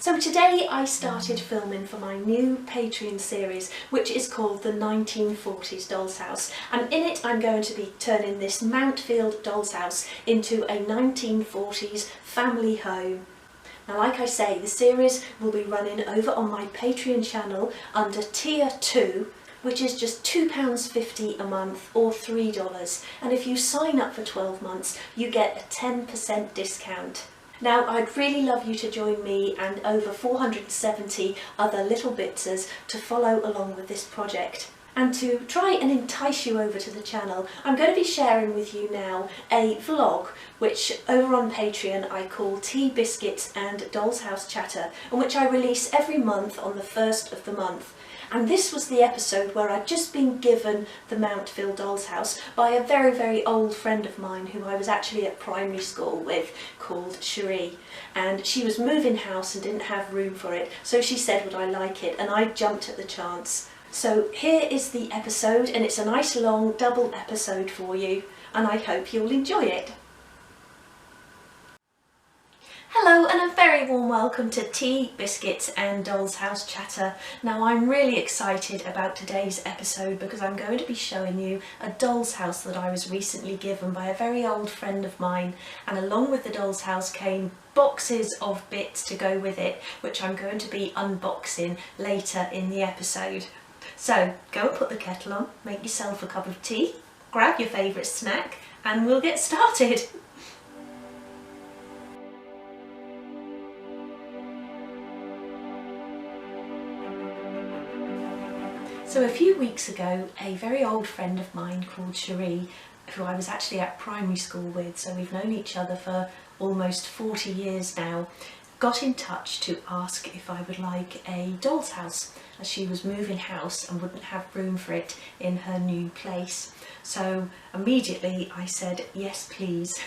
So today I started filming for my new Patreon series, which is called the 1940s Doll's House, and in it I'm going to be turning this Mountfield doll's house into a 1940s family home. Now, like I say, the series will be running over on my Patreon channel under Tier 2, which is just £2.50 a month or $3, and if you sign up for 12 months you get a 10% discount. Now, I'd really love you to join me and over 470 other little bitsers to follow along with this project. And to try and entice you over to the channel, I'm going to be sharing with you now a vlog which over on Patreon I call Tea, Biscuits and Doll's House Chatter, and which I release every month on the 1st of the month. And this was the episode where I'd just been given the Mountfield doll's house by a very, very old friend of mine who I was actually at primary school with, called Cherie. And she was moving house and didn't have room for it, so she said would I like it, and I jumped at the chance. So here is the episode, and it's a nice long double episode for you, and I hope you'll enjoy it. Hello and a very warm welcome to Tea, Biscuits and Doll's House Chatter. Now, I'm really excited about today's episode because I'm going to be showing you a doll's house that I was recently given by a very old friend of mine, and along with the doll's house came boxes of bits to go with it, which I'm going to be unboxing later in the episode. So go and put the kettle on, make yourself a cup of tea, grab your favourite snack and we'll get started. So a few weeks ago, a very old friend of mine called Cherie, who I was actually at primary school with, so we've known each other for almost 40 years now, got in touch to ask if I would like a doll's house, as she was moving house and wouldn't have room for it in her new place. So immediately I said yes please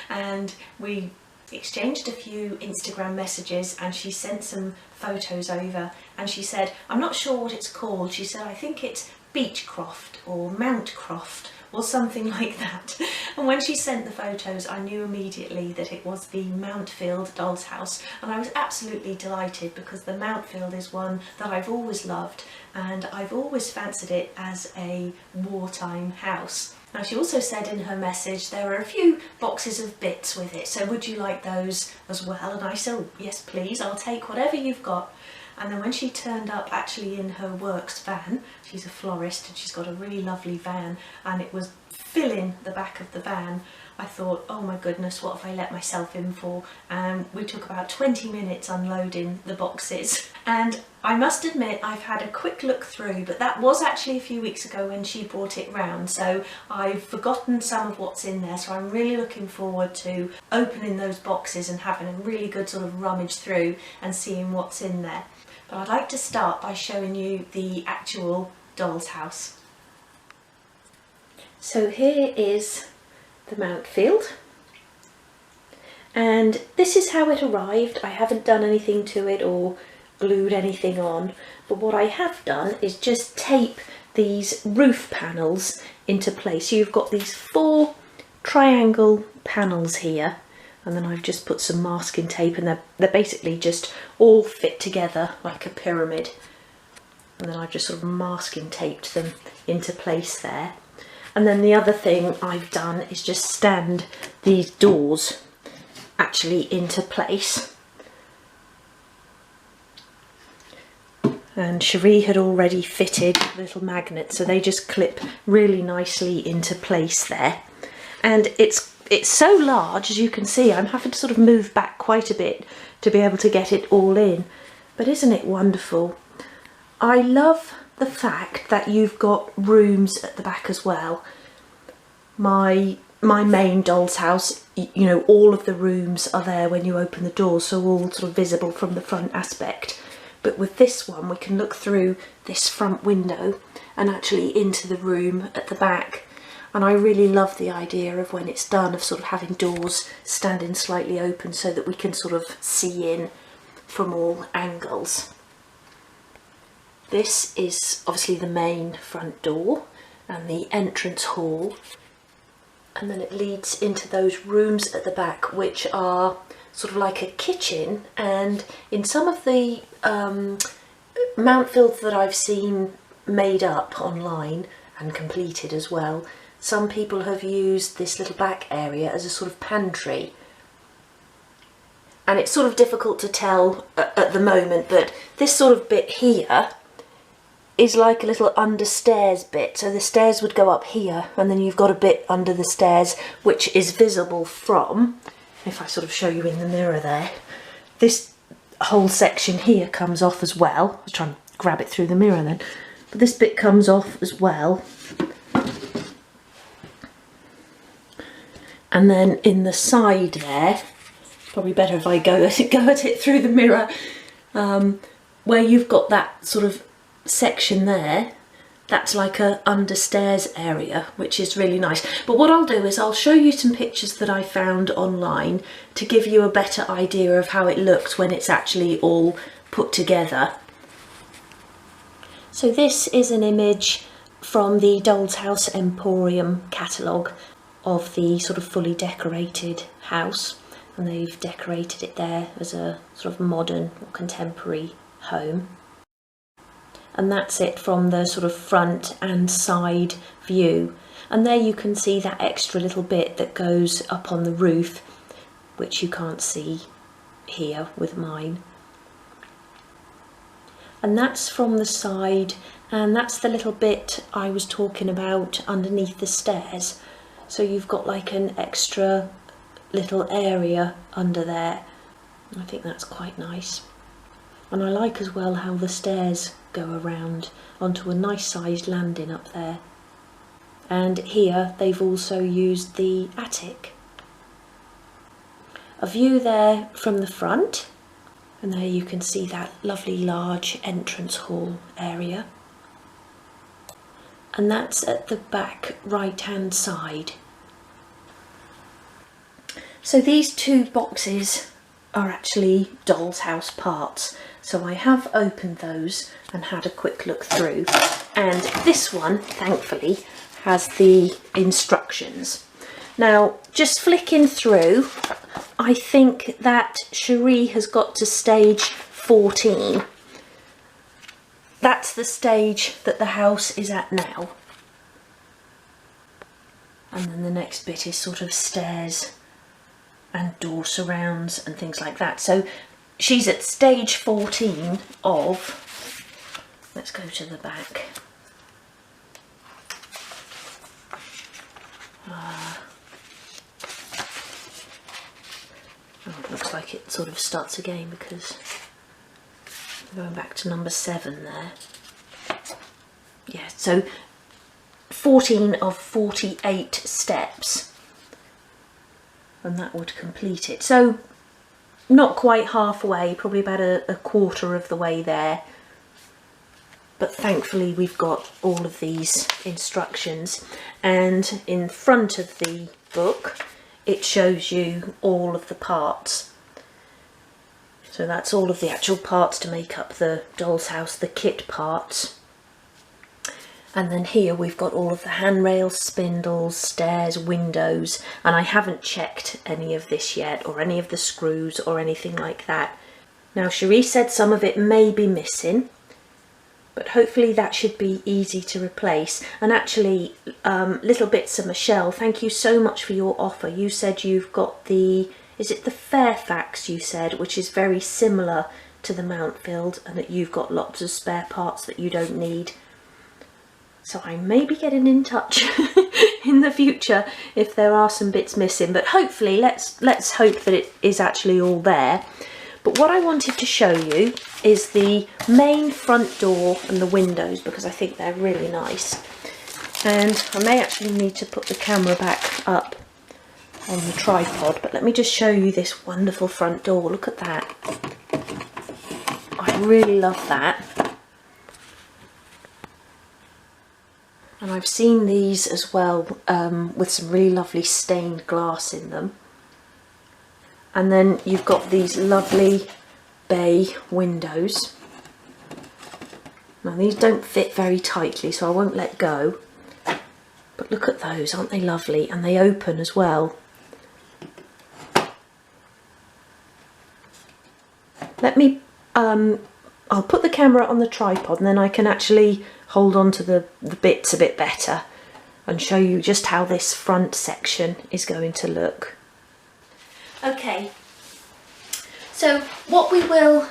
and we exchanged a few Instagram messages and she sent some photos over, and she said, I'm not sure what it's called, she said I think it's Beechcroft or Mountcroft or something like that. And when she sent the photos I knew immediately that it was the Mountfield doll's house, and I was absolutely delighted because the Mountfield is one that I've always loved and I've always fancied it as a wartime house. Now, she also said in her message there are a few boxes of bits with it, so would you like those as well? And I said, oh, yes please, I'll take whatever you've got. And then when she turned up actually in her works van, she's a florist and she's got a really lovely van, and it was filling the back of the van, I thought, oh my goodness, what have I let myself in for? And we took about 20 minutes unloading the boxes. And I must admit I've had a quick look through, but that was actually a few weeks ago when she brought it round, so I've forgotten some of what's in there, so I'm really looking forward to opening those boxes and having a really good sort of rummage through and seeing what's in there. But I'd like to start by showing you the actual doll's house. So here is the Mountfield, and this is how it arrived. I haven't done anything to it or glued anything on, but what I have done is just tape these roof panels into place. So you've got these 4 triangle panels here, and then I've just put some masking tape, and they're basically just all fit together like a pyramid, and then I've just sort of masking taped them into place there. And then the other thing I've done is just stand these doors actually into place. And Cherie had already fitted little magnets, so they just clip really nicely into place there. And it's so large, as you can see, I'm having to sort of move back quite a bit to be able to get it all in. But isn't it wonderful? I love the fact that you've got rooms at the back as well. My main doll's house, you know, all of the rooms are there when you open the doors, so all sort of visible from the front aspect. But with this one we can look through this front window and actually into the room at the back. And I really love the idea of when it's done of sort of having doors standing slightly open so that we can sort of see in from all angles. This is obviously the main front door and the entrance hall. and then it leads into those rooms at the back, which are sort of like a kitchen. And in some of the Mountfields that I've seen made up online and completed as well, some people have used this little back area as a sort of pantry. And it's sort of difficult to tell at the moment, but this sort of bit here is like a little understairs bit. So the stairs would go up here, and then you've got a bit under the stairs which is visible from, if I sort of show you in the mirror there, this whole section here comes off as well. I was trying to grab it through the mirror then, but this bit comes off as well. And then in the side there, probably better if I go at it through the mirror, where you've got that sort of section there, that's like a understairs area, which is really nice. But what I'll do is I'll show you some pictures that I found online to give you a better idea of how it looks when it's actually all put together. So this is an image from the Doll's House Emporium catalogue of the sort of fully decorated house, and they've decorated it there as a sort of modern or contemporary home. And that's it from the sort of front and side view. And there you can see that extra little bit that goes up on the roof, which you can't see here with mine. And that's from the side, and that's the little bit I was talking about underneath the stairs. So you've got like an extra little area under there. I think that's quite nice. And I like as well how the stairs go around onto a nice sized landing up there. And here they've also used the attic. A view there from the front, and there you can see that lovely large entrance hall area. And that's at the back right hand side. So these two boxes are actually Doll's House parts. So I have opened those and had a quick look through. And this one, thankfully, has the instructions. Now, just flicking through, I think that Cherie has got to stage 14. That's the stage that the house is at now. And then the next bit is sort of stairs and door surrounds and things like that. So she's at stage 14 of, let's go to the back. It looks like it sort of starts again because we're going back to number 7 there. Yeah, so 14 of 48 steps, and that would complete it. So not quite halfway, probably about a quarter of the way there. But thankfully we've got all of these instructions, and in front of the book it shows you all of the parts. So that's all of the actual parts to make up the Doll's House, the kit parts. And then here we've got all of the handrails, spindles, stairs, windows, and I haven't checked any of this yet, or any of the screws or anything like that. Now Cherie said some of it may be missing, but hopefully that should be easy to replace. And actually, little bits of Michelle, thank you so much for your offer. You said you've got the, is it the Fairfax you said, which is very similar to the Mountfield, and that you've got lots of spare parts that you don't need. So I may be getting in touch in the future if there are some bits missing, but hopefully let's hope that it is actually all there. But what I wanted to show you is the main front door and the windows, because I think they're really nice. And I may actually need to put the camera back up on the tripod, but let me just show you this wonderful front door. Look at that. I really love that. And I've seen these as well with some really lovely stained glass in them. And then you've got these lovely bay windows. Now these don't fit very tightly, so I won't let go. But look at those, aren't they lovely? And they open as well. Let me, I'll put the camera on the tripod and then I can actually hold on to the bits a bit better and show you just how this front section is going to look. Okay, so what we will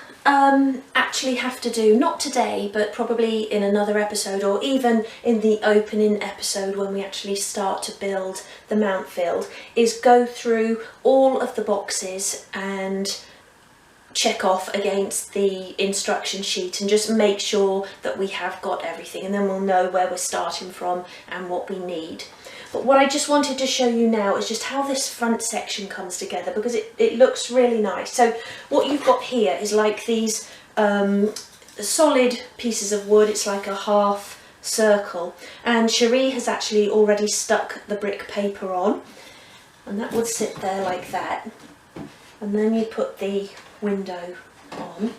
actually have to do, not today, but probably in another episode or even in the opening episode when we actually start to build the Mountfield, is go through all of the boxes and check off against the instruction sheet and just make sure that we have got everything, and then we'll know where we're starting from and what we need. But what I just wanted to show you now is just how this front section comes together, because it looks really nice. So what you've got here is like these solid pieces of wood. It's like a half circle, and Cherie has actually already stuck the brick paper on, and that would sit there like that. And then you put the window on,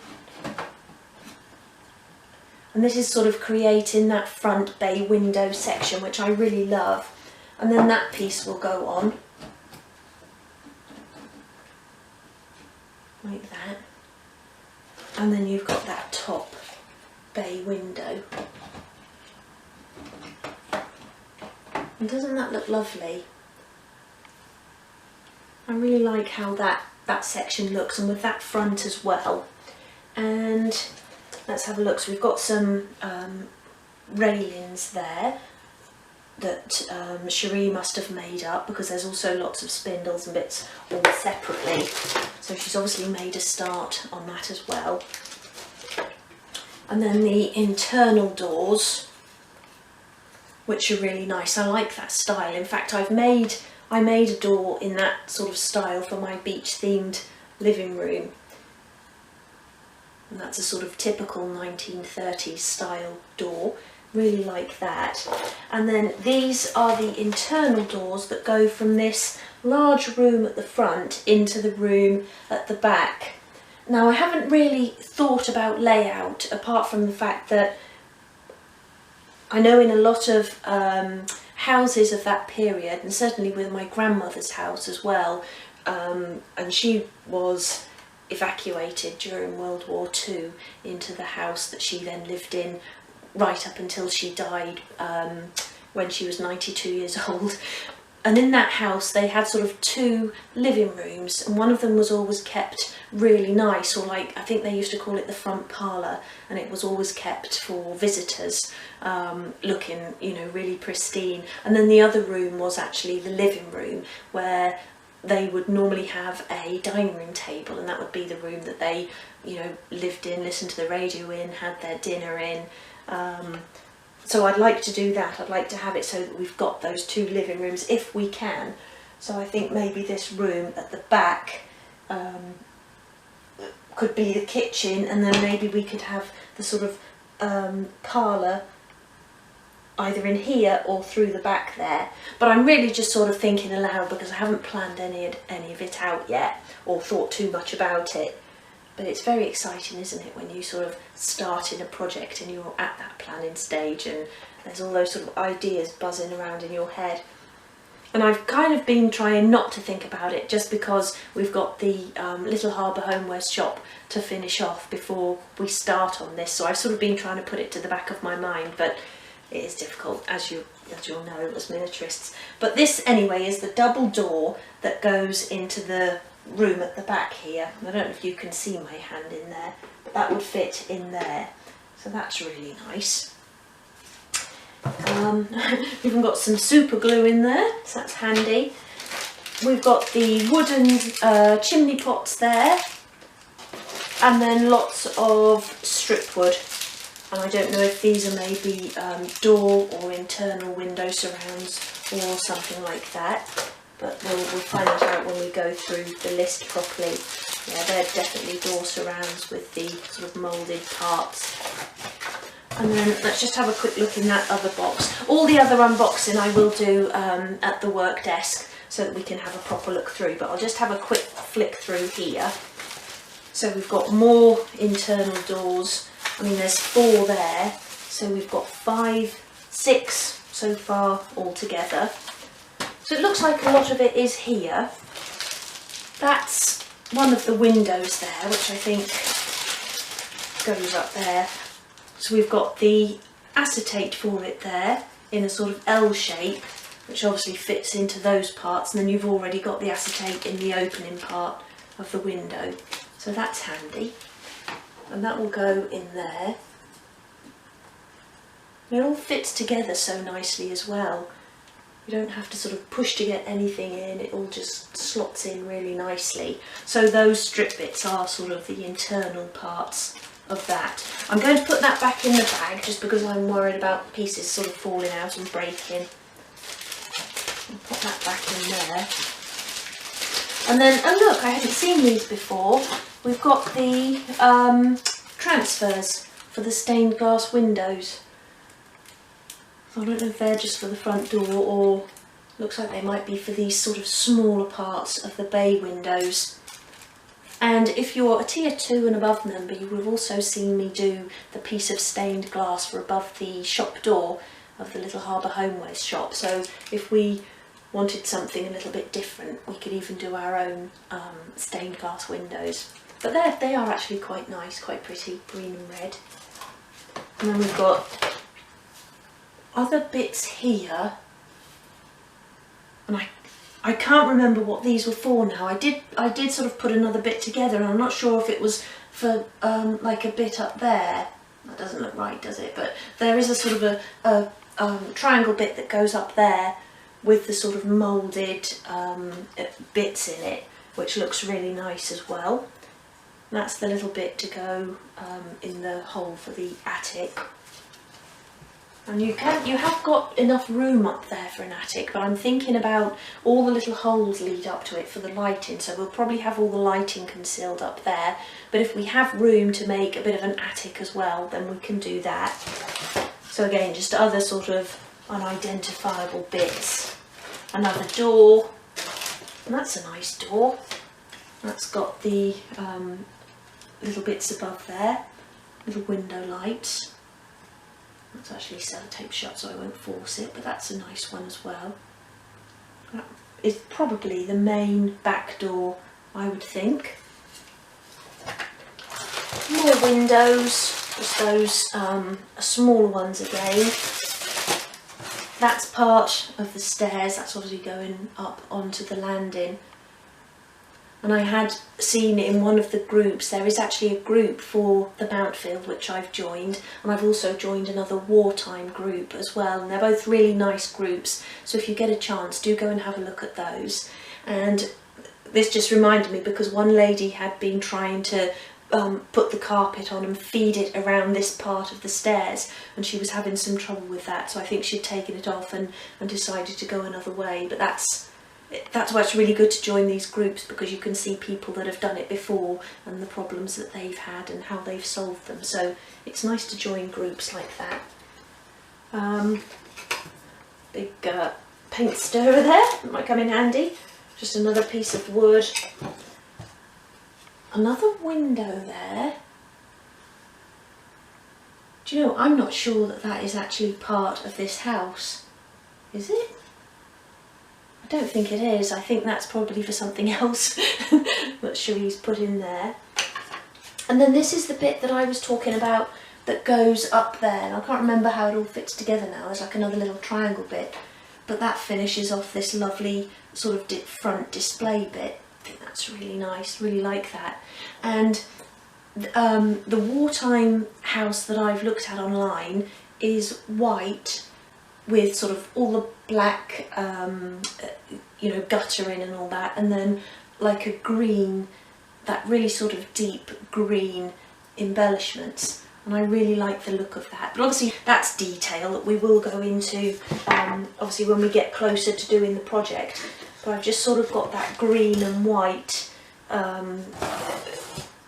and this is sort of creating that front bay window section, which I really love. And then that piece will go on like that, and then you've got that top bay window. And doesn't that look lovely? I really like how that section looks, and with that front as well. And let's have a look. So we've got some railings there that Cherie must have made up, because there's also lots of spindles and bits all separately. So she's obviously made a start on that as well. And then the internal doors, which are really nice. I like that style. In fact, I made a door in that sort of style for my beach themed living room. And that's a sort of typical 1930s style door. Really like that. And then these are the internal doors that go from this large room at the front into the room at the back. Now, I haven't really thought about layout, apart from the fact that I know in a lot of houses of that period, and certainly with my grandmother's house as well, and she was evacuated during World War II into the house that she then lived in right up until she died when she was 92 years old. And in that house they had sort of two living rooms, and one of them was always kept really nice, or like I think they used to call it the front parlour, and it was always kept for visitors, looking, you know, really pristine. And then the other room was actually the living room, where they would normally have a dining room table, and that would be the room that they, you know, lived in, listened to the radio in, had their dinner in. So I'd like to do that. I'd like to have it so that we've got those two living rooms if we can. So I think maybe this room at the back could be the kitchen, and then maybe we could have the sort of parlour either in here or through the back there. But I'm really just sort of thinking aloud, because I haven't planned any of it out yet or thought too much about it. But it's very exciting, isn't it, when you sort of start in a project and you're at that planning stage and there's all those sort of ideas buzzing around in your head. And I've kind of been trying not to think about it, just because we've got the Little Harbour Homewares shop to finish off before we start on this. So I've sort of been trying to put it to the back of my mind, but it is difficult, as you'll know as miniaturists. But this anyway is the double door that goes into the room at the back here. I don't know if you can see my hand in there, but that would fit in there. So that's really nice. We've even got some super glue in there, so that's handy. We've got the wooden chimney pots there, and then lots of strip wood. And I don't know if these are maybe door or internal window surrounds or something like that, but we'll find that out when we go through the list properly. Yeah, they're definitely door surrounds with the sort of moulded parts. And then let's just have a quick look in that other box. All the other unboxing I will do at the work desk, so that we can have a proper look through, but I'll just have a quick flick through here. So we've got more internal doors. I mean, there's 4 there, so we've got 5, 6 so far all together. So it looks like a lot of it is here. That's one of the windows there, which I think goes up there. So we've got the acetate for it there in a sort of L shape, which obviously fits into those parts, and then you've already got the acetate in the opening part of the window. So that's handy. And that will go in there. And it all fits together so nicely as well. You don't have to sort of push to get anything in, it all just slots in really nicely. So those strip bits are sort of the internal parts of that. I'm going to put that back in the bag just because I'm worried about pieces sort of falling out and breaking. I'll put that back in there. And then, oh look, I haven't seen these before. We've got the transfers for the stained glass windows. I don't know if they're just for the front door or looks like they might be for these sort of smaller parts of the bay windows. And if you're a tier 2 and above member, you will have also seen me do the piece of stained glass for above the shop door of the Little Harbour Homewares shop. So if we wanted something a little bit different, we could even do our own stained glass windows. But they are actually quite nice, quite pretty, green and red. And then we've got other bits here, and I can't remember what these were for now. I did sort of put another bit together, and I'm not sure if it was for like a bit up there. That doesn't look right, does it? But there is a sort of a triangle bit that goes up there with the sort of moulded bits in it, which looks really nice as well. And that's the little bit to go in the hole for the attic. And you have got enough room up there for an attic, but I'm thinking about all the little holes lead up to it for the lighting, so we'll probably have all the lighting concealed up there. But if we have room to make a bit of an attic as well, then we can do that. So again, just other sort of unidentifiable bits. Another door, and that's a nice door. That's got the little bits above there, little window lights. That's actually sellotape shut, so I won't force it, but that's a nice one as well. That is probably the main back door, I would think. More windows, just those smaller ones again. That's part of the stairs, that's obviously going up onto the landing. And I had seen in one of the groups, there is actually a group for the Mountfield which I've joined, and I've also joined another wartime group as well, and they're both really nice groups, so if you get a chance do go and have a look at those. And this just reminded me because one lady had been trying to put the carpet on and feed it around this part of the stairs, and she was having some trouble with that, so I think she'd taken it off and decided to go another way. But that's why it's really good to join these groups, because you can see people that have done it before and the problems that they've had and how they've solved them. So it's nice to join groups like that. Big paint stirrer there, it might come in handy. Just another piece of wood. Another window there. Do you know, I'm not sure that that is actually part of this house. Is it? I don't think it is. I think that's probably for something else that Cherie's put in there. And then this is the bit that I was talking about that goes up there, and I can't remember how it all fits together now. There's like another little triangle bit, but that finishes off this lovely sort of front display bit. I think that's really nice, really like that. And the wartime house that I've looked at online is white with sort of all the black, you know, guttering and all that, and then like a green, that really sort of deep green embellishments. And I really like the look of that. But obviously that's detail that we will go into obviously when we get closer to doing the project. But I've just sort of got that green and white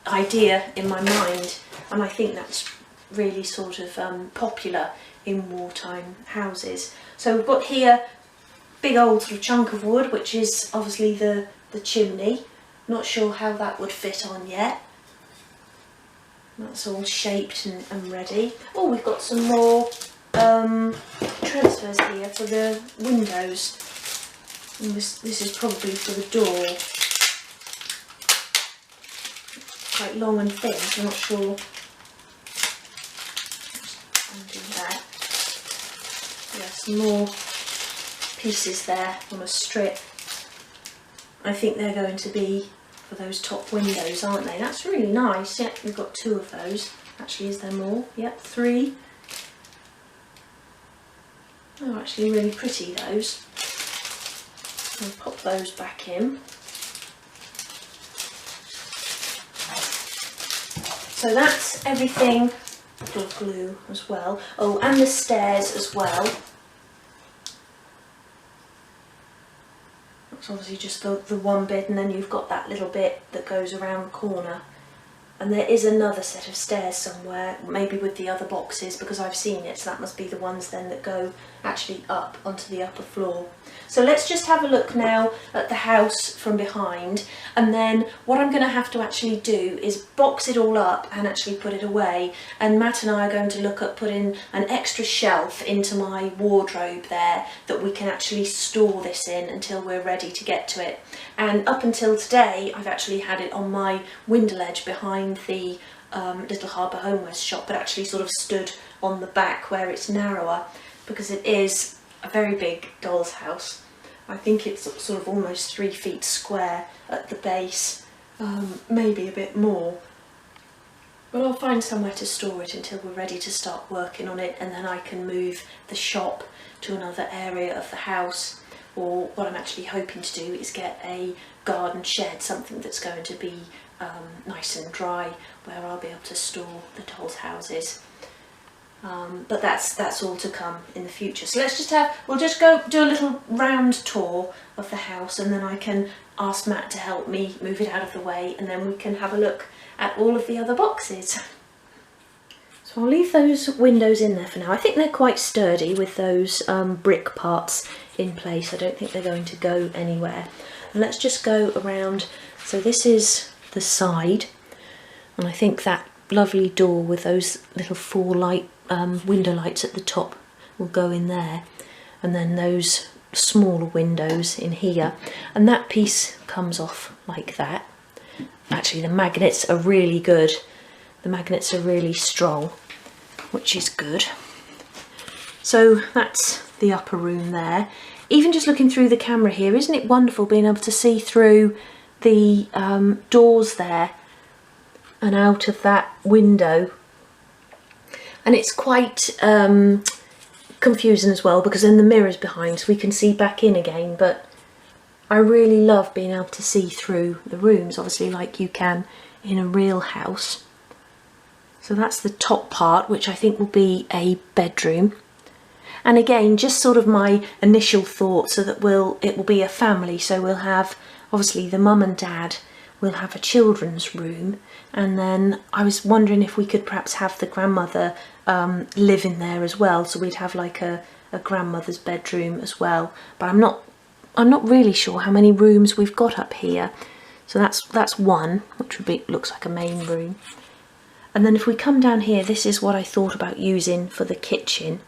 idea in my mind, and I think that's really sort of popular in wartime houses. So we've got here big old sort of chunk of wood, which is obviously the chimney. Not sure how that would fit on yet. That's all shaped and ready. Oh, we've got some more transfers here for the windows. And this is probably for the door. Quite long and thin, so I'm not sure. Undo that. Yeah, some more pieces there on a strip. I think they're going to be for those top windows, aren't they? That's really nice. Yep, we've got 2 of those. Actually, is there more? Yep, 3. Oh, actually really pretty, those. I'll pop those back in. So that's everything. Little glue as well. Oh, and the stairs as well. That's obviously just the one bit, and then you've got that little bit that goes around the corner. And there is another set of stairs somewhere, maybe with the other boxes, because I've seen it, so that must be the ones then that go actually up onto the upper floor. So let's just have a look now at the house from behind, and then what I'm going to have to actually do is box it all up and actually put it away. And Matt and I are going to look at putting an extra shelf into my wardrobe there that we can actually store this in until we're ready to get to it. And up until today I've actually had it on my window ledge behind the Little Harbour Homewares shop, but actually sort of stood on the back where it's narrower, because it is a very big doll's house. I think it's sort of almost 3 feet square at the base, maybe a bit more. But I'll find somewhere to store it until we're ready to start working on it, and then I can move the shop to another area of the house. Or what I'm actually hoping to do is get a garden shed, something that's going to be nice and dry, where I'll be able to store the dolls' houses. But that's all to come in the future. So we'll just go do a little round tour of the house, and then I can ask Matt to help me move it out of the way, and then we can have a look at all of the other boxes. So I'll leave those windows in there for now. I think they're quite sturdy with those brick parts in place. I don't think they're going to go anywhere. And let's just go around. So this is the side, and I think that lovely door with those little 4 window lights at the top will go in there, and then those smaller windows in here, and that piece comes off like that. Actually, the magnets are really good. The magnets are really strong, which is good. So that's the upper room there. Even just looking through the camera here, isn't it wonderful being able to see through the doors there and out of that window? And it's quite confusing as well, because then the mirror's behind, so we can see back in again. But I really love being able to see through the rooms, obviously like you can in a real house. So that's the top part, which I think will be a bedroom. And again, just sort of my initial thought, so that it will be a family. So we'll have, obviously, the mum and dad, we'll have a children's room, and then I was wondering if we could perhaps have the grandmother live in there as well, so we'd have like a grandmother's bedroom as well. But I'm not really sure how many rooms we've got up here. So that's one, which looks like a main room. And then if we come down here, this is what I thought about using for the kitchen.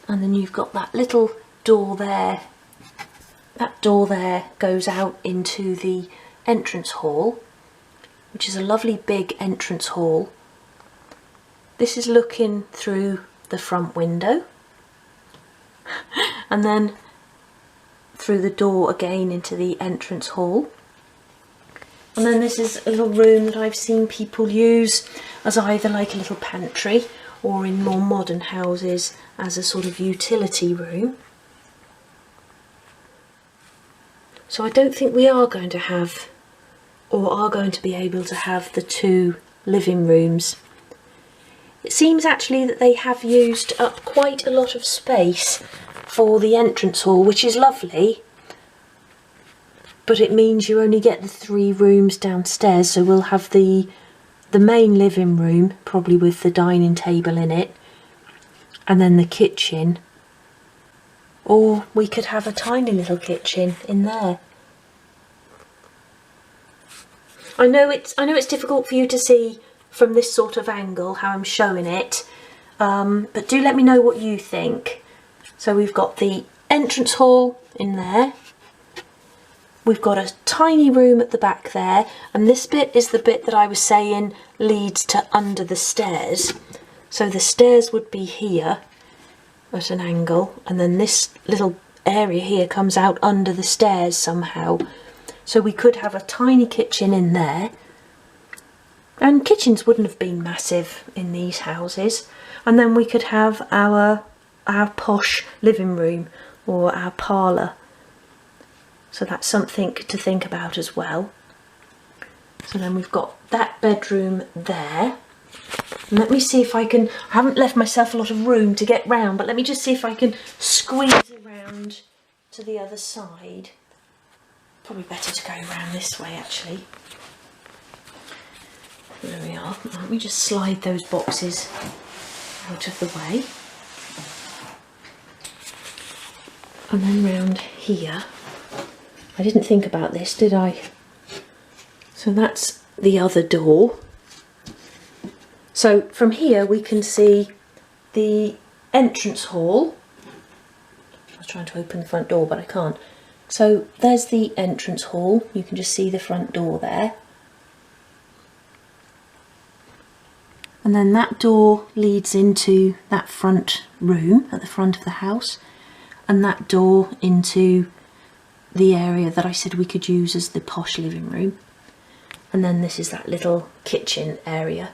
And then you've got that little door there. That door there goes out into the entrance hall, which is a lovely big entrance hall. This is looking through the front window, and then through the door again into the entrance hall. And then this is a little room that I've seen people use as either like a little pantry, or in more modern houses as a sort of utility room. So I don't think we are going to have, or are going to be able to have, the 2 living rooms. It seems actually that they have used up quite a lot of space for the entrance hall, which is lovely, but it means you only get the 3 rooms downstairs. So we'll have the main living room, probably with the dining table in it, and then the kitchen. Or we could have a tiny little kitchen in there. I know it's difficult for you to see from this sort of angle how I'm showing it, but do let me know what you think. So we've got the entrance hall in there. We've got a tiny room at the back there, and this bit is the bit that I was saying leads to under the stairs. So the stairs would be here at an angle, and then this little area here comes out under the stairs somehow. So we could have a tiny kitchen in there, and kitchens wouldn't have been massive in these houses. And then we could have our posh living room or our parlour. So that's something to think about as well. So then we've got that bedroom there. And let me see if I can, I haven't left myself a lot of room to get round, but let me just see if I can squeeze around to the other side. Probably better to go around this way actually. There we are. Let me just slide those boxes out of the way. And then round here. I didn't think about this, did I? So that's the other door. So from here we can see the entrance hall. I was trying to open the front door, but I can't. So there's the entrance hall. You can just see the front door there. And then that door leads into that front room at the front of the house. And that door into the area that I said we could use as the posh living room. And then this is that little kitchen area.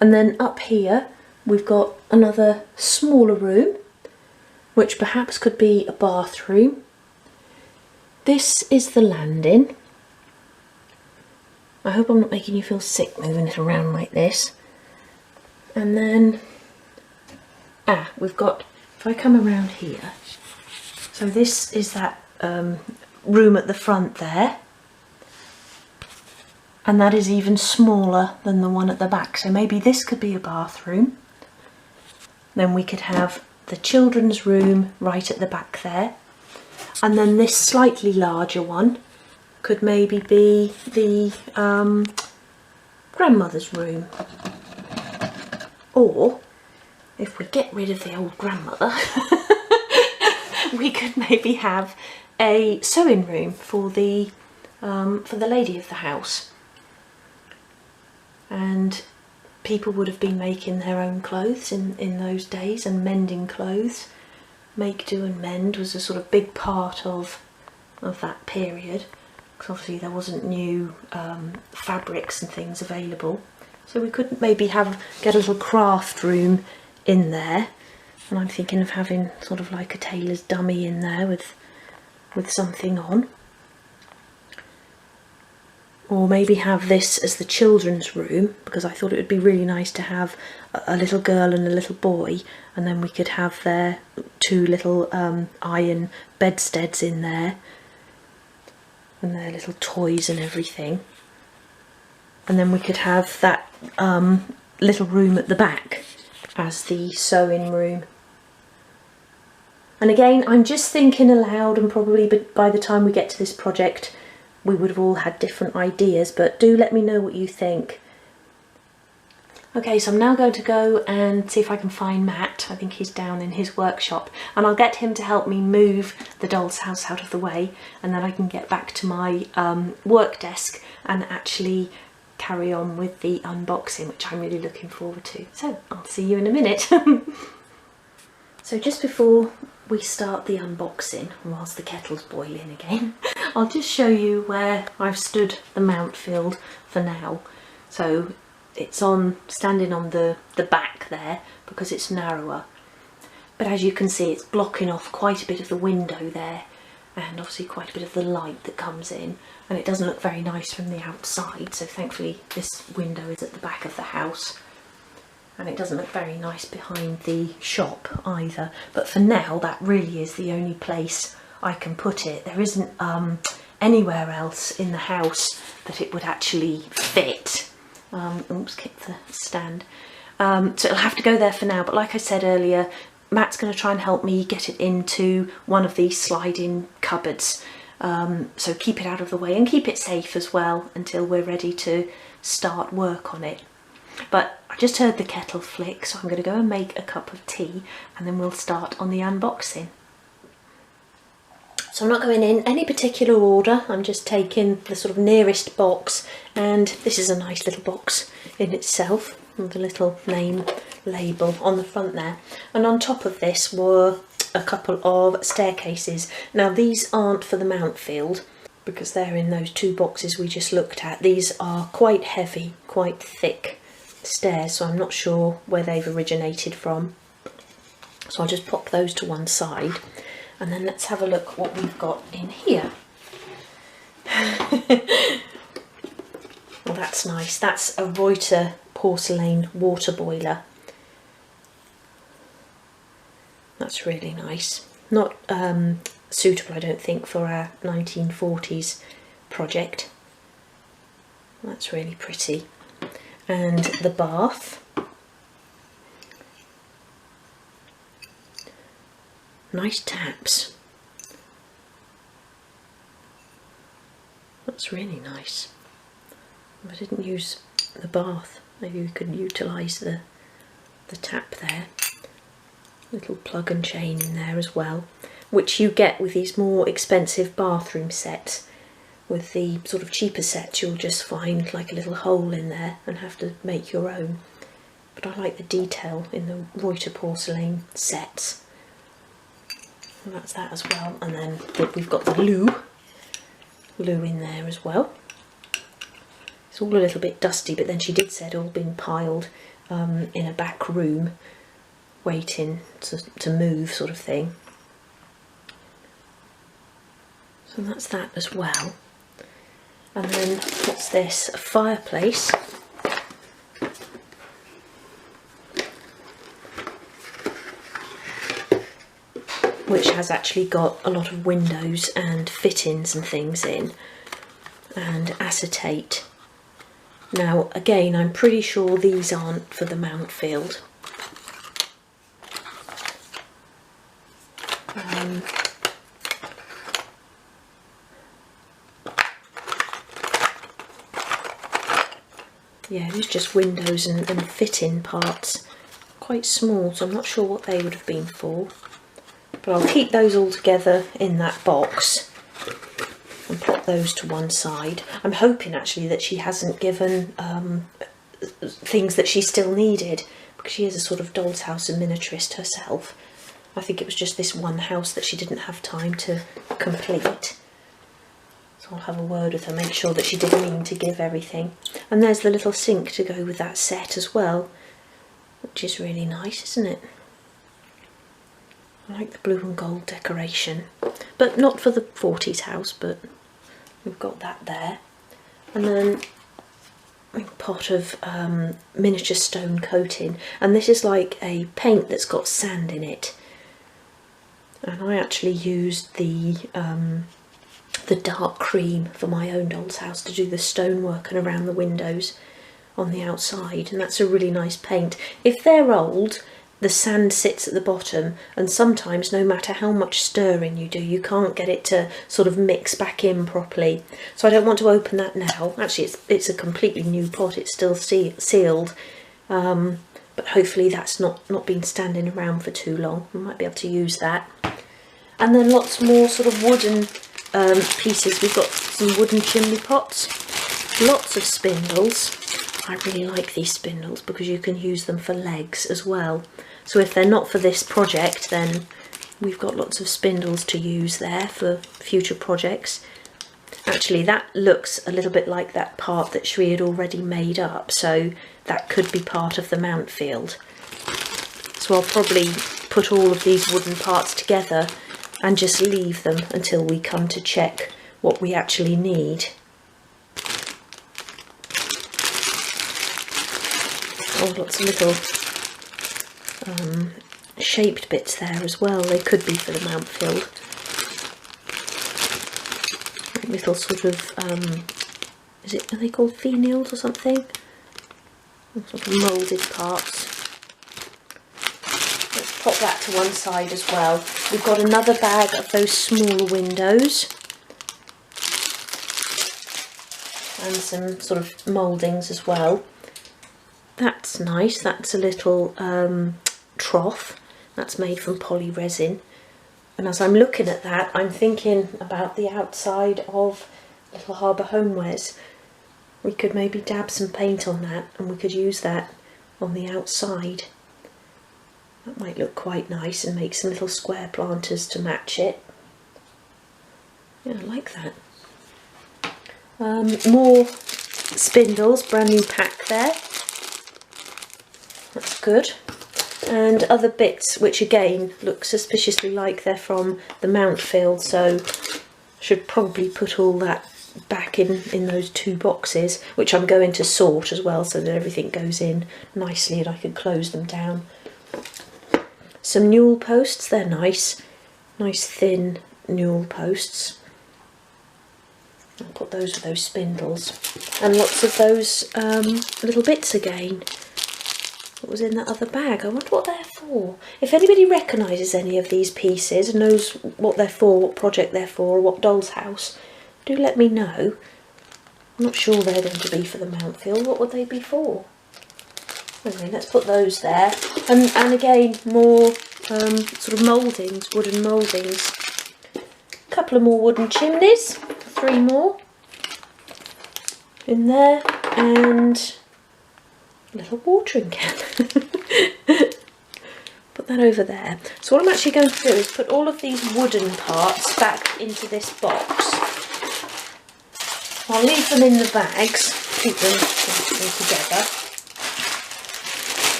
And then up here we've got another smaller room, which perhaps could be a bathroom. This is the landing. I hope I'm not making you feel sick moving it around like this. And then, we've got, if I come around here, so this is that room at the front there. And that is even smaller than the one at the back. So maybe this could be a bathroom. Then we could have the children's room right at the back there. And then this slightly larger one could maybe be the grandmother's room. Or, if we get rid of the old grandmother, we could maybe have a sewing room for the lady of the house. And people would have been making their own clothes in those days, and mending clothes. Make, do and mend was a sort of big part of that period, because obviously there wasn't new fabrics and things available. So we could maybe get a little craft room in there, and I'm thinking of having sort of like a tailor's dummy in there with something on. Or maybe have this as the children's room, because I thought it would be really nice to have a little girl and a little boy, and then we could have their two little iron bedsteads in there, and their little toys and everything. And then we could have that little room at the back as the sewing room. And again, I'm just thinking aloud, and probably by the time we get to this project we would have all had different ideas, but do let me know what you think. Okay, so I'm now going to go and see if I can find Matt. I think he's down in his workshop, and I'll get him to help me move the doll's house out of the way, and then I can get back to my work desk and actually carry on with the unboxing, which I'm really looking forward to. So I'll see you in a minute. So just before we start the unboxing, whilst the kettle's boiling again, I'll just show you where I've stood the Mountfield for now. So it's standing on the back there because it's narrower, but as you can see it's blocking off quite a bit of the window there, and obviously quite a bit of the light that comes in, and it doesn't look very nice from the outside. So thankfully this window is at the back of the house, and it doesn't look very nice behind the shop either. But for now that really is the only place I can put it. There isn't anywhere else in the house that it would actually fit. Oops, kick the stand. So it'll have to go there for now, but like I said earlier, Matt's going to try and help me get it into one of these sliding cupboards. So keep it out of the way and keep it safe as well until we're ready to start work on it. But I just heard the kettle flick, so I'm going to go and make a cup of tea and then we'll start on the unboxing. So I'm not going in any particular order, I'm just taking the sort of nearest box, and this is a nice little box in itself with a little name label on the front there. And on top of this were a couple of staircases. Now these aren't for the Mountfield because they're in those two boxes we just looked at. These are quite heavy, quite thick stairs, so I'm not sure where they've originated from. So I'll just pop those to one side. And then let's have a look what we've got in here. Well, that's nice. That's a Reuter porcelain water boiler. That's really nice. Not suitable, I don't think, for our 1940s project. That's really pretty. And the bath. Nice taps. That's really nice. I didn't use the bath. Maybe we could utilise the tap there. Little plug and chain in there as well, which you get with these more expensive bathroom sets. With the sort of cheaper sets you'll just find like a little hole in there and have to make your own. But I like the detail in the Reuter porcelain sets. And that's that as well. And then we've got the loo in there as well. It's all a little bit dusty, but then she did say it all been piled in a back room waiting to move, sort of thing. So that's that as well. And then what's this? A fireplace. Which has actually got a lot of windows and fittings and things in, and acetate. Now again, I'm pretty sure these aren't for the Mountfield. Yeah, it's just windows and fitting parts. Quite small, so I'm not sure what they would have been for. But I'll keep those all together in that box and put those to one side. I'm hoping actually that she hasn't given things that she still needed, because she is a sort of doll's house and miniaturist herself. I think it was just this one house that she didn't have time to complete. So I'll have a word with her, make sure that she didn't mean to give everything. And there's the little sink to go with that set as well, which is really nice, isn't it? I like the blue and gold decoration, but not for the 40s house, but we've got that there. And then a pot of miniature stone coating, and this is like a paint that's got sand in it. And I actually used the dark cream for my own doll's house to do the stonework and around the windows on the outside, and that's a really nice paint. If they're old, the sand sits at the bottom, and sometimes no matter how much stirring you do, you can't get it to sort of mix back in properly. So I don't want to open that now. Actually it's a completely new pot, it's still sealed, but hopefully that's not been standing around for too long. I might be able to use that. And then lots more sort of wooden pieces. We've got some wooden chimney pots, lots of spindles. I really like these spindles because you can use them for legs as well. So if they're not for this project, then we've got lots of spindles to use there for future projects. Actually, that looks a little bit like that part that Shri had already made up, so that could be part of the Mountfield. So I'll probably put all of these wooden parts together and just leave them until we come to check what we actually need. Oh, lots of little shaped bits there as well. They could be for the Mountfield. Little sort of, are they called finials or something? Sort of moulded parts. Let's pop that to one side as well. We've got another bag of those smaller windows. And some sort of mouldings as well. That's nice. That's a little trough that's made from poly resin. And as I'm looking at that, I'm thinking about the outside of Little Harbour Homewares. We could maybe dab some paint on that and we could use that on the outside. That might look quite nice and make some little square planters to match it. Yeah, I like that. More spindles, brand new pack there. That's good. And other bits which again look suspiciously like they're from the Mountfield, so should probably put all that back in those 2 boxes, which I'm going to sort as well so that everything goes in nicely and I can close them down. Some newel posts, they're nice thin newel posts. I'll put those with those spindles, and lots of those little bits again. What was in that other bag? I wonder what they're for. If anybody recognises any of these pieces and knows what they're for, what project they're for, or what doll's house, do let me know. I'm not sure they're going to be for the Mountfield. What would they be for? Anyway, let's put those there. And again, more sort of mouldings, wooden mouldings. A couple of more wooden chimneys, 3 more in there, and a little watering can. Put that over there. So what I'm actually going to do is put all of these wooden parts back into this box. I'll leave them in the bags, keep them together.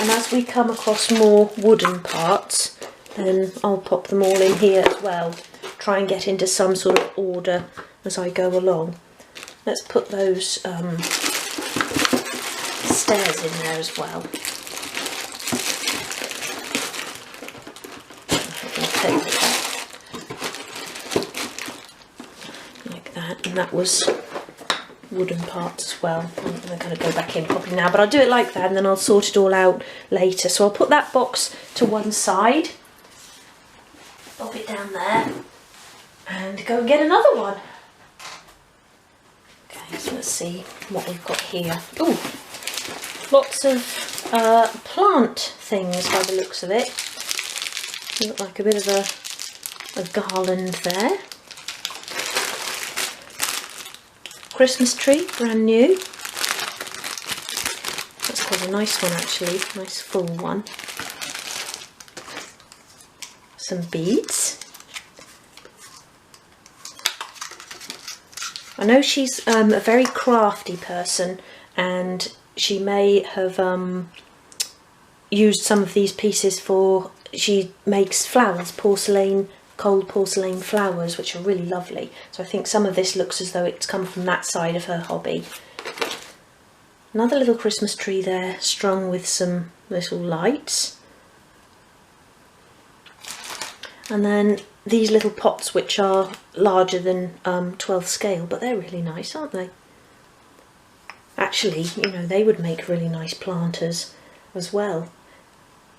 And as we come across more wooden parts, then I'll pop them all in here as well. Try and get into some sort of order as I go along. Let's put those stairs in there as well. Like that, and that was wooden parts as well. I'm going to go back in properly now, but I'll do it like that and then I'll sort it all out later. So I'll put that box to one side, pop it down there, and go and get another one. Okay, so let's see what we've got here. Ooh, lots of plant things by the looks of it. Look like a bit of a garland there. Christmas tree, brand new. That's quite a nice one actually, nice full one. Some beads. I know she's a very crafty person, and she may have used some of these pieces for, she makes flowers, cold porcelain flowers, which are really lovely. So I think some of this looks as though it's come from that side of her hobby. Another little Christmas tree there, strung with some little lights. And then these little pots, which are larger than 12th scale, but they're really nice, aren't they? Actually, you know, they would make really nice planters as well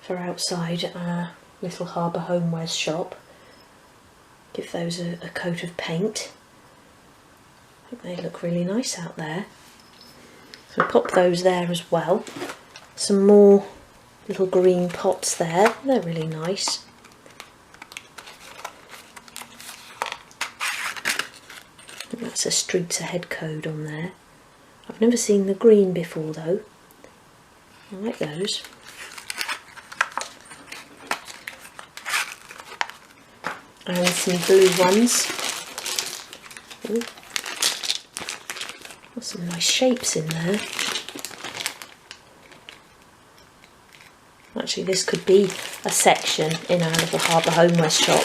for outside our Little Harbour Homewares shop. Give those a coat of paint. I think they look really nice out there. So pop those there as well. Some more little green pots there. They're really nice. I think that's a Streets Ahead code on there. I've never seen the green before though. I like those. And some blue ones. Ooh. Got some nice shapes in there. Actually, this could be a section in our Little Harbour Homewares shop.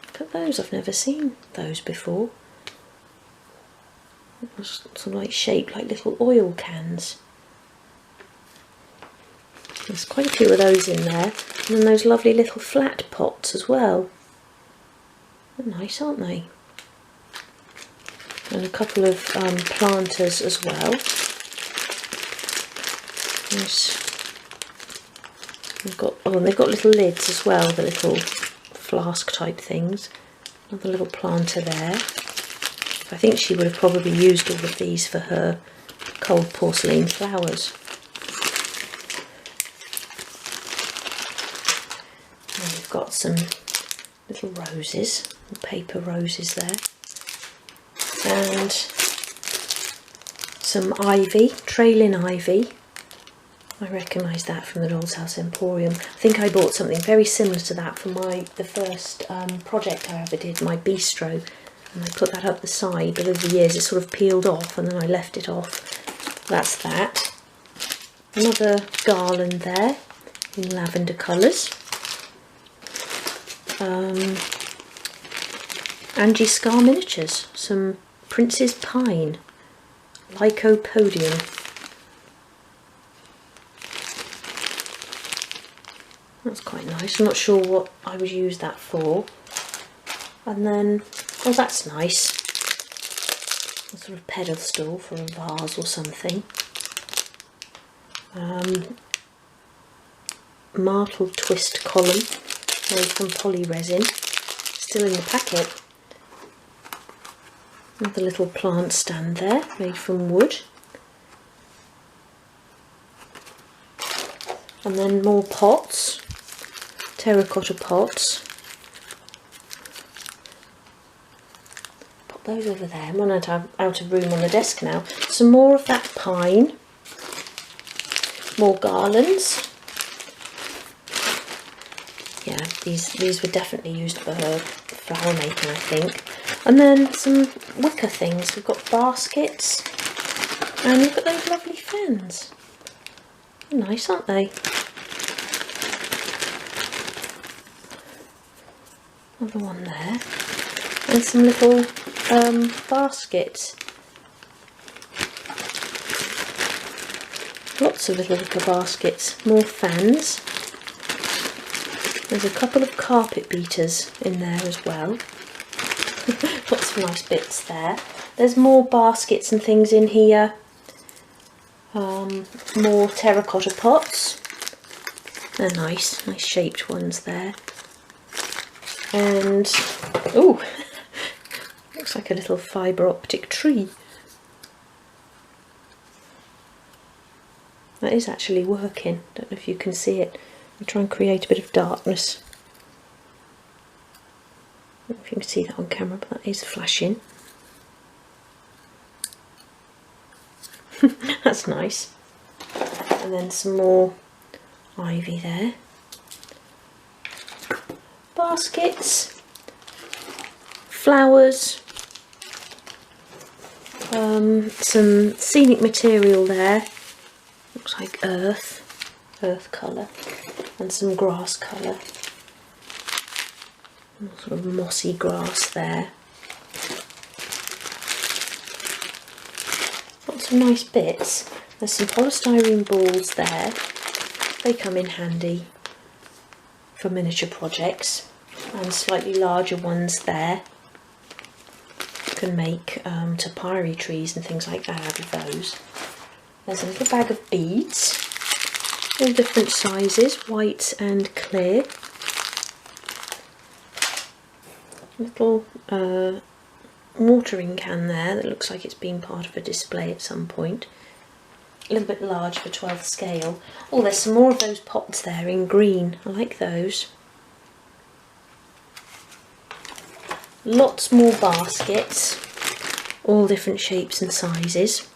Look at those, I've never seen those before. Sort of like shaped like little oil cans. There's quite a few of those in there. And then those lovely little flat pots as well. They're nice, aren't they? And a couple of planters as well. Nice. They've got little lids as well, the little flask type things. Another little planter there. I think she would have probably used all of these for her cold porcelain flowers. And we've got some little roses, paper roses there, and some ivy, trailing ivy. I recognise that from the Doll's House Emporium. I think I bought something very similar to that for the first project I ever did, my bistro, and I put that up the side, but over the years it sort of peeled off and then I left it off. That's that. Another garland there in lavender colours. Angie Scar miniatures, some Prince's Pine, Lycopodium. That's quite nice. I'm not sure what I would use that for. And then, oh, that's nice. A sort of pedestal for a vase or something. Martle twist column made from poly resin. Still in the packet. Another little plant stand there, made from wood. And then more pots. Terracotta pots. Pop those over there. I'm running out of room on the desk now. Some more of that pine. More garlands. Yeah, these were definitely used for her flower making, I think. And then some wicker things. We've got baskets. And look at those lovely fans. Nice, aren't they? Another one there, and some little baskets. Lots of little wicker baskets, more fans. There's a couple of carpet beaters in there as well. Lots of nice bits there. There's more baskets and things in here. More terracotta pots. They're nice shaped ones there. And, ooh, looks like a little fibre optic tree. That is actually working. Don't know if you can see it. I'll try and create a bit of darkness. I don't know if you can see that on camera, but that is flashing. That's nice. And then some more ivy there. Baskets, flowers, some scenic material there, looks like earth colour, and some grass colour, sort of mossy grass there. Lots of nice bits. There's some polystyrene balls there, they come in handy for miniature projects, and slightly larger ones there. You can make topiary trees and things like that out of those. There's a little bag of beads, all different sizes, white and clear. Little watering can there that looks like it's been part of a display at some point. A little bit large for 12th scale. Oh, there's some more of those pots there in green. I like those. Lots more baskets, all different shapes and sizes.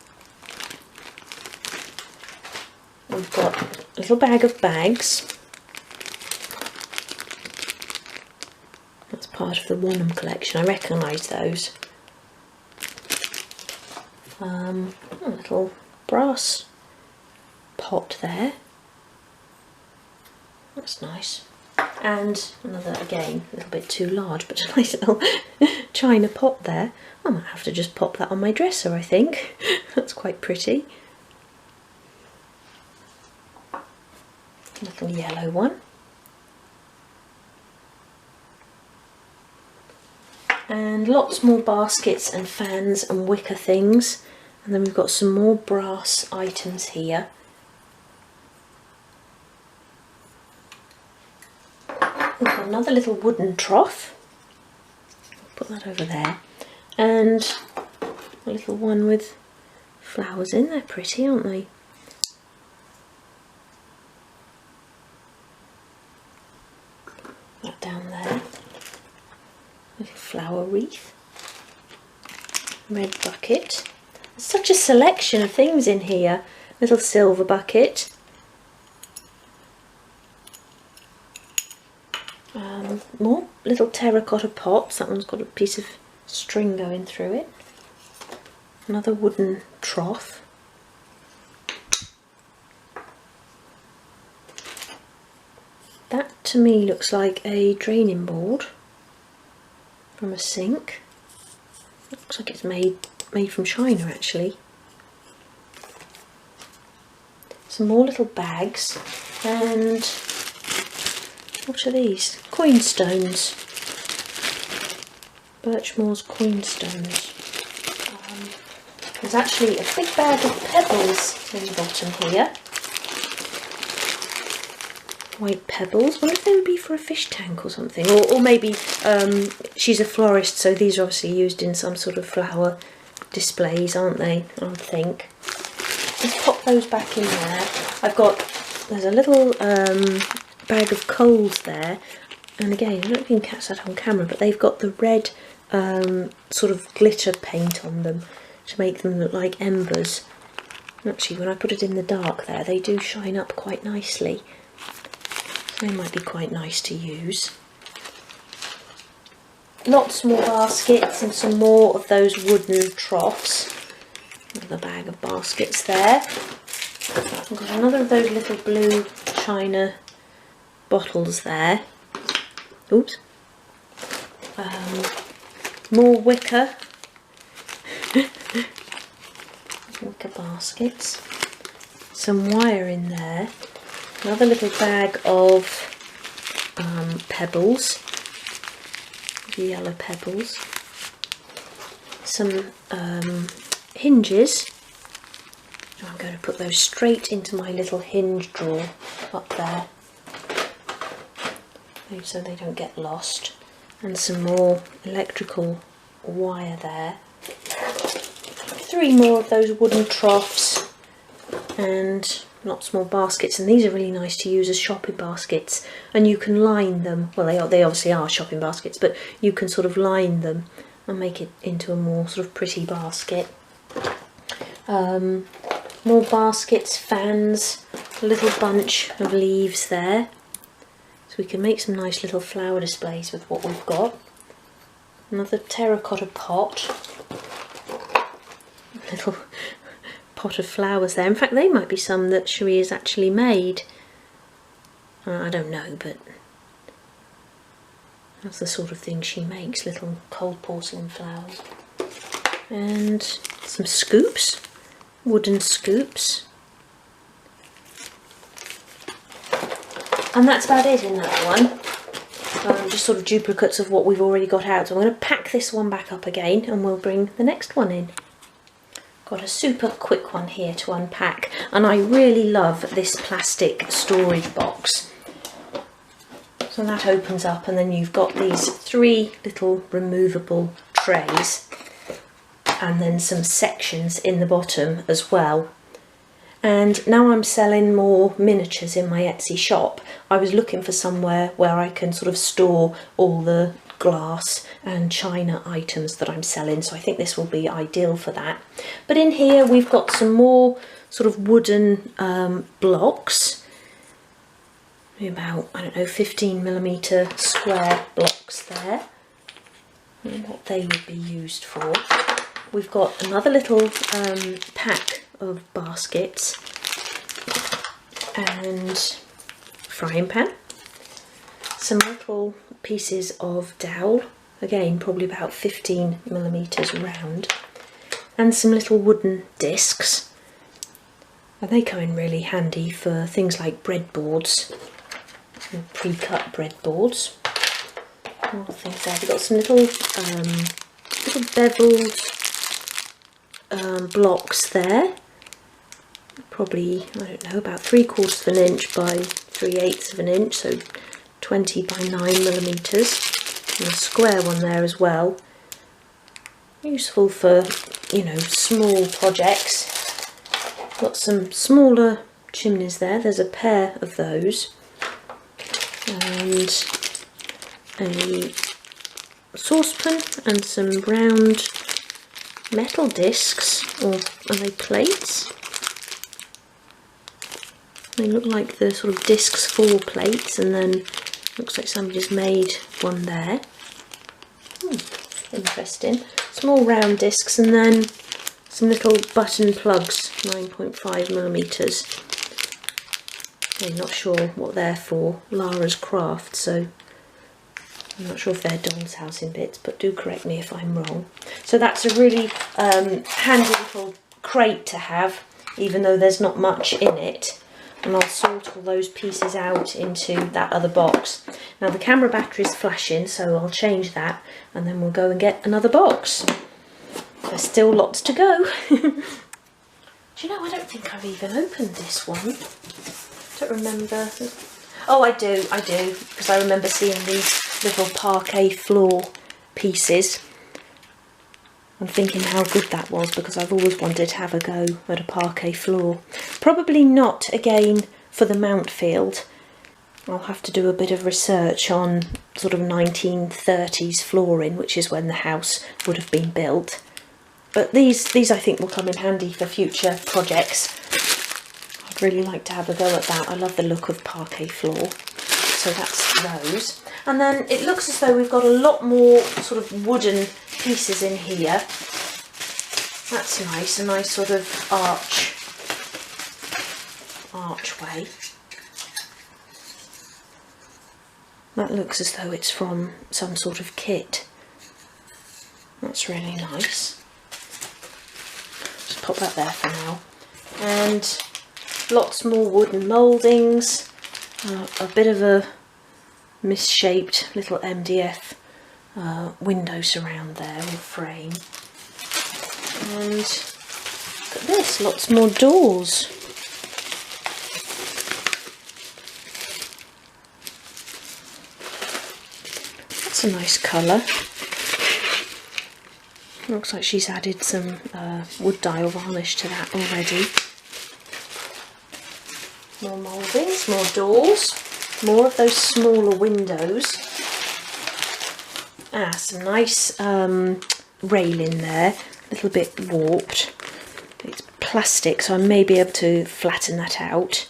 We've got a little bag of bags. That's part of the Wanham collection. I recognise those. A little brass pot there. That's nice. And another, again, a little bit too large, but a nice little china pot there. I might have to just pop that on my dresser, I think. That's quite pretty. A little yellow one. And lots more baskets and fans and wicker things. And then we've got some more brass items here. We've got another little wooden trough. Put that over there. And a little one with flowers in. They're pretty, aren't they? That down there. Little flower wreath. Red bucket. There's such a selection of things in here. Little silver bucket. More little terracotta pots. That one's got a piece of string going through it. Another wooden trough. That to me looks like a draining board from a sink. Looks like it's made from China actually. Some more little bags, and what are these? Coin stones. Birchmoor's coin stones. There's actually a big bag of pebbles in the bottom here. White pebbles. I wonder if they would be for a fish tank or something. Or maybe she's a florist, so these are obviously used in some sort of flower displays, aren't they? I would think. Let's pop those back in there. There's a little bag of coals there. And again, I don't know if you can catch that on camera, but they've got the red sort of glitter paint on them to make them look like embers. Actually, when I put it in the dark there, they do shine up quite nicely. So they might be quite nice to use. Lots more baskets and some more of those wooden troughs. Another bag of baskets there. I've got another of those little blue china bottles there. Oops. More wicker. Wicker baskets. Some wire in there. Another little bag of pebbles. Yellow pebbles. Some hinges. I'm going to put those straight into my little hinge drawer up there, so they don't get lost. And some more electrical wire there. 3 more of those wooden troughs and lots more baskets, and these are really nice to use as shopping baskets, and you can line them. Well, they obviously are shopping baskets, but you can sort of line them and make it into a more sort of pretty basket. More baskets, fans, a little bunch of leaves there. So we can make some nice little flower displays with what we've got. Another terracotta pot. A little pot of flowers there. In fact, they might be some that Cherie has actually made. I don't know, but that's the sort of thing she makes, little cold porcelain flowers. And some scoops. Wooden scoops. And that's about it in that one. Just sort of duplicates of what we've already got out. So I'm going to pack this one back up again and we'll bring the next one in. Got a super quick one here to unpack, and I really love this plastic storage box. So that opens up, and then you've got these 3 little removable trays and then some sections in the bottom as well. And now I'm selling more miniatures in my Etsy shop. I was looking for somewhere where I can sort of store all the glass and china items that I'm selling, so I think this will be ideal for that. But in here we've got some more sort of wooden blocks, about, I don't know, 15mm square blocks there, and what they would be used for. We've got another little pack of baskets and frying pan, some little pieces of dowel, again probably about 15mm round, and some little wooden discs, and they come in really handy for things like breadboards, pre-cut breadboards. All the things there. We've got some little beveled blocks there, probably, I don't know, about 3/4 of an inch by 3/8 of an inch, so 20 by 9mm, and a square one there as well. Useful for, you know, small projects. Got some smaller chimneys there. There's a pair of those. And a saucepan and some round metal discs, or are they plates? They look like the sort of discs for plates, and then looks like somebody just made one there. Interesting. Small round discs, and then some little button plugs, 9.5mm. I'm not sure what they're for. Lara's Craft, so I'm not sure if they're doll's housing bits, but do correct me if I'm wrong. So that's a really handy little crate to have, even though there's not much in it. And I'll sort all those pieces out into that other box. Now the camera battery is flashing, so I'll change that, and then we'll go and get another box. There's still lots to go. Do you know, I don't think I've even opened this one. I don't remember. Oh, I do, because I remember seeing these little parquet floor pieces. I'm thinking how good that was, because I've always wanted to have a go at a parquet floor. Probably not again for the Mountfield. I'll have to do a bit of research on sort of 1930s flooring, which is when the house would have been built. But these I think will come in handy for future projects. I'd really like to have a go at that. I love the look of parquet floor. So that's those. And then it looks as though we've got a lot more sort of wooden pieces in here. That's nice, a nice sort of archway. That looks as though it's from some sort of kit. That's really nice. Just pop that there for now. And lots more wooden mouldings, a bit of a misshaped little MDF window surround there, or frame. And look at this, lots more doors. That's a nice colour. Looks like she's added some wood dial varnish to that already. More mouldings, more doors, more of those smaller windows. Some nice railing there, a little bit warped. It's plastic, so I may be able to flatten that out.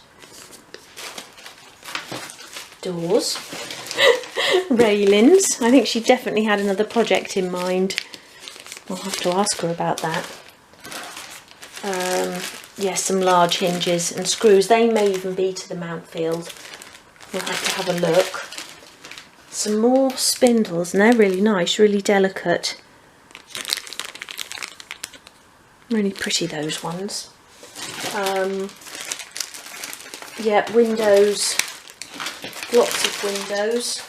Doors. Railings. I think she definitely had another project in mind. I'll have to ask her about that. Yes, some large hinges and screws. They may even be to the Mountfield. We'll have to have a look. Some more spindles, and they're really nice, really delicate. Really pretty, those ones. Yeah, windows. Lots of windows.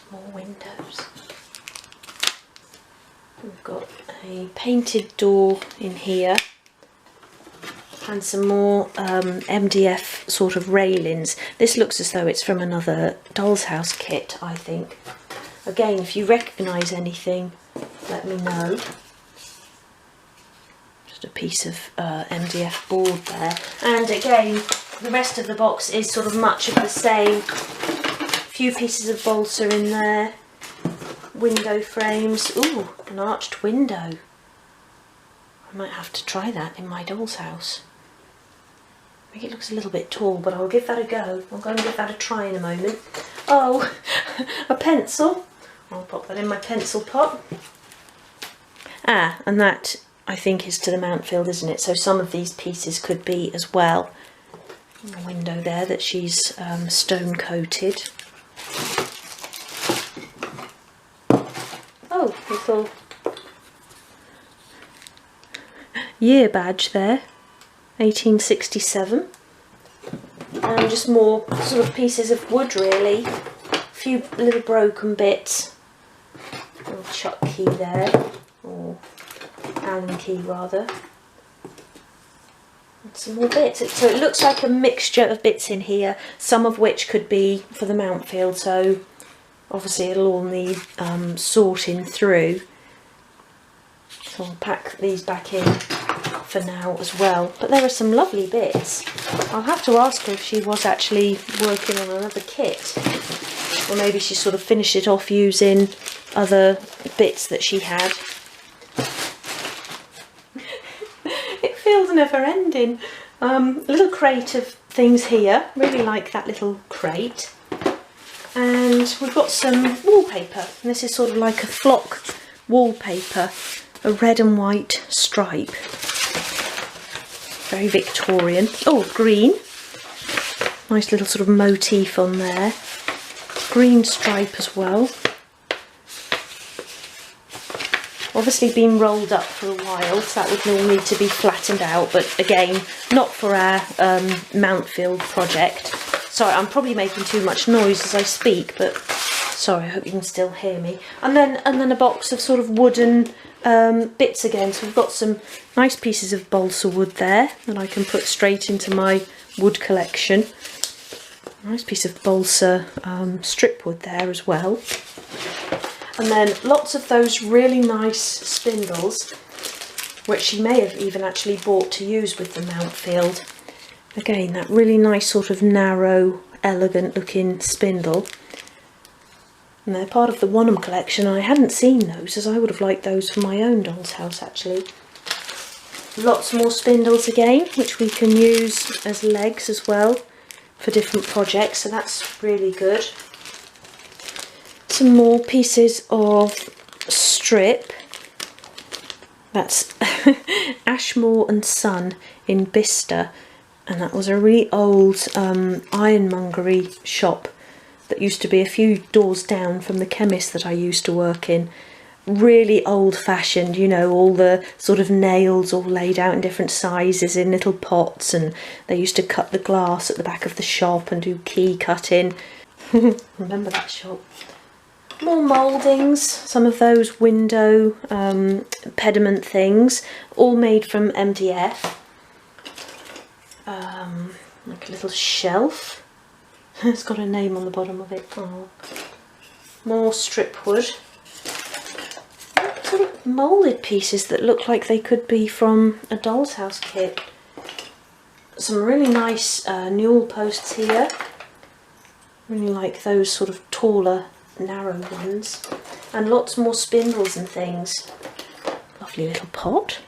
More windows. We've got a painted door in here, and some more MDF sort of railings. This looks as though it's from another doll's house kit, I think. Again, if you recognise anything, let me know. Just a piece of MDF board there. And again, the rest of the box is sort of much of the same. A few pieces of balsa in there. Window frames. Ooh, an arched window. I might have to try that in my doll's house. I think it looks a little bit tall, but I'll give that a go. I'll go and give that a try in a moment. Oh, a pencil. I'll pop that in my pencil pot. And that, I think, is to the Mountfield, isn't it? So some of these pieces could be as well. A window there that she's stone coated. Oh, little year badge there, 1867. And just more sort of pieces of wood, really. A few little broken bits. A little chuck key there, or Allen key rather. And some more bits. So it looks like a mixture of bits in here, some of which could be for the Mountfield, so obviously it'll all need sorting through. So I'll pack these back in for now as well. But there are some lovely bits. I'll have to ask her if she was actually working on another kit, or maybe she sort of finished it off using other bits that she had. It feels never ending. A little crate of things here. Really like that little crate. And we've got some wallpaper. And this is sort of like a flock wallpaper, a red and white stripe. Very Victorian. Oh, green. Nice little sort of motif on there. Green stripe as well. Obviously been rolled up for a while, so that would all need to be flattened out, but again, not for our Mountfield project. Sorry, I'm probably making too much noise as I speak, but sorry, I hope you can still hear me. And then a box of sort of wooden bits again. So we've got some nice pieces of balsa wood there that I can put straight into my wood collection. Nice piece of balsa strip wood there as well. And then lots of those really nice spindles, which she may have even actually bought to use with the Mountfield. Again, that really nice sort of narrow, elegant looking spindle. And they're part of the Wanham collection. I hadn't seen those, as I would have liked those for my own doll's house actually. Lots more spindles again, which we can use as legs as well for different projects, so that's really good. Some more pieces of strip. That's Ashmore and Son in Bicester, and that was a really old ironmongery shop that used to be a few doors down from the chemist that I used to work in. Really old-fashioned, you know, all the sort of nails all laid out in different sizes in little pots, and they used to cut the glass at the back of the shop and do key cutting. Remember that shop. More mouldings, some of those window pediment things, all made from MDF. Like a little shelf. It's got a name on the bottom of it. Oh. More strip wood. Sort of moulded pieces that look like they could be from a doll's house kit. Some really nice newel posts here. Really like those sort of taller, narrow ones. And lots more spindles and things. Lovely little pot.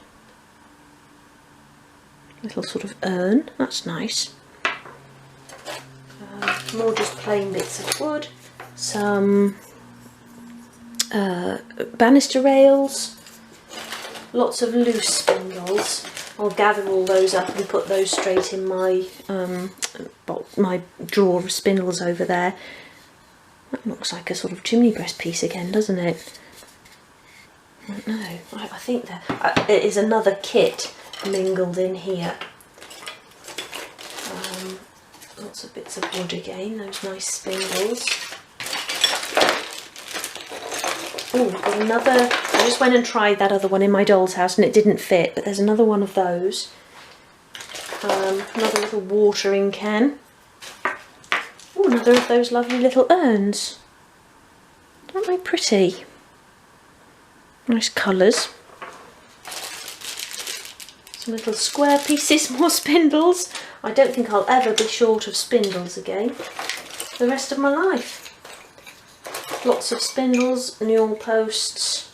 Little sort of urn, that's nice. More just plain bits of wood. Some banister rails. Lots of loose spindles. I'll gather all those up and put those straight in my my drawer of spindles over there. That looks like a sort of chimney breast piece again, doesn't it? I don't know. I think that it is another kit mingled in here. Lots of bits of wood again, those nice spindles. Oh, got another. I just went and tried that other one in my doll's house and it didn't fit, but there's another one of those. Another little watering can. Oh, another of those lovely little urns. Aren't they pretty? Nice colours. Some little square pieces, more spindles. I don't think I'll ever be short of spindles again the rest of my life. Lots of spindles, newel posts.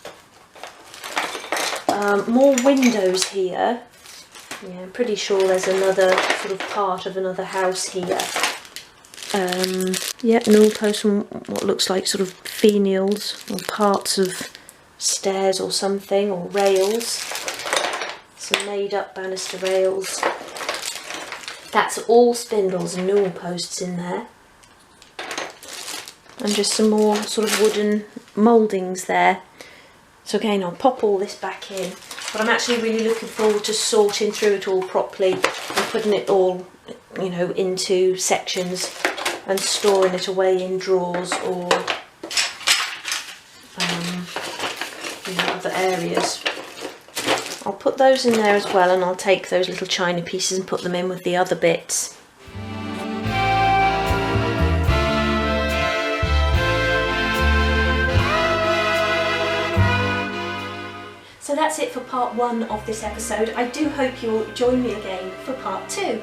More windows here. Yeah, I'm pretty sure there's another sort of part of another house here. Yeah, newel posts from what looks like sort of finials or parts of stairs or something, or rails. Some made up banister rails. That's all spindles and newel posts in there. And just some more sort of wooden mouldings there. So again, I'll pop all this back in. But I'm actually really looking forward to sorting through it all properly and putting it all, you know, into sections and storing it away in drawers or in other areas. I'll put those in there as well, and I'll take those little china pieces and put them in with the other bits. So that's it for part 1 of this episode. I do hope you'll join me again for part 2.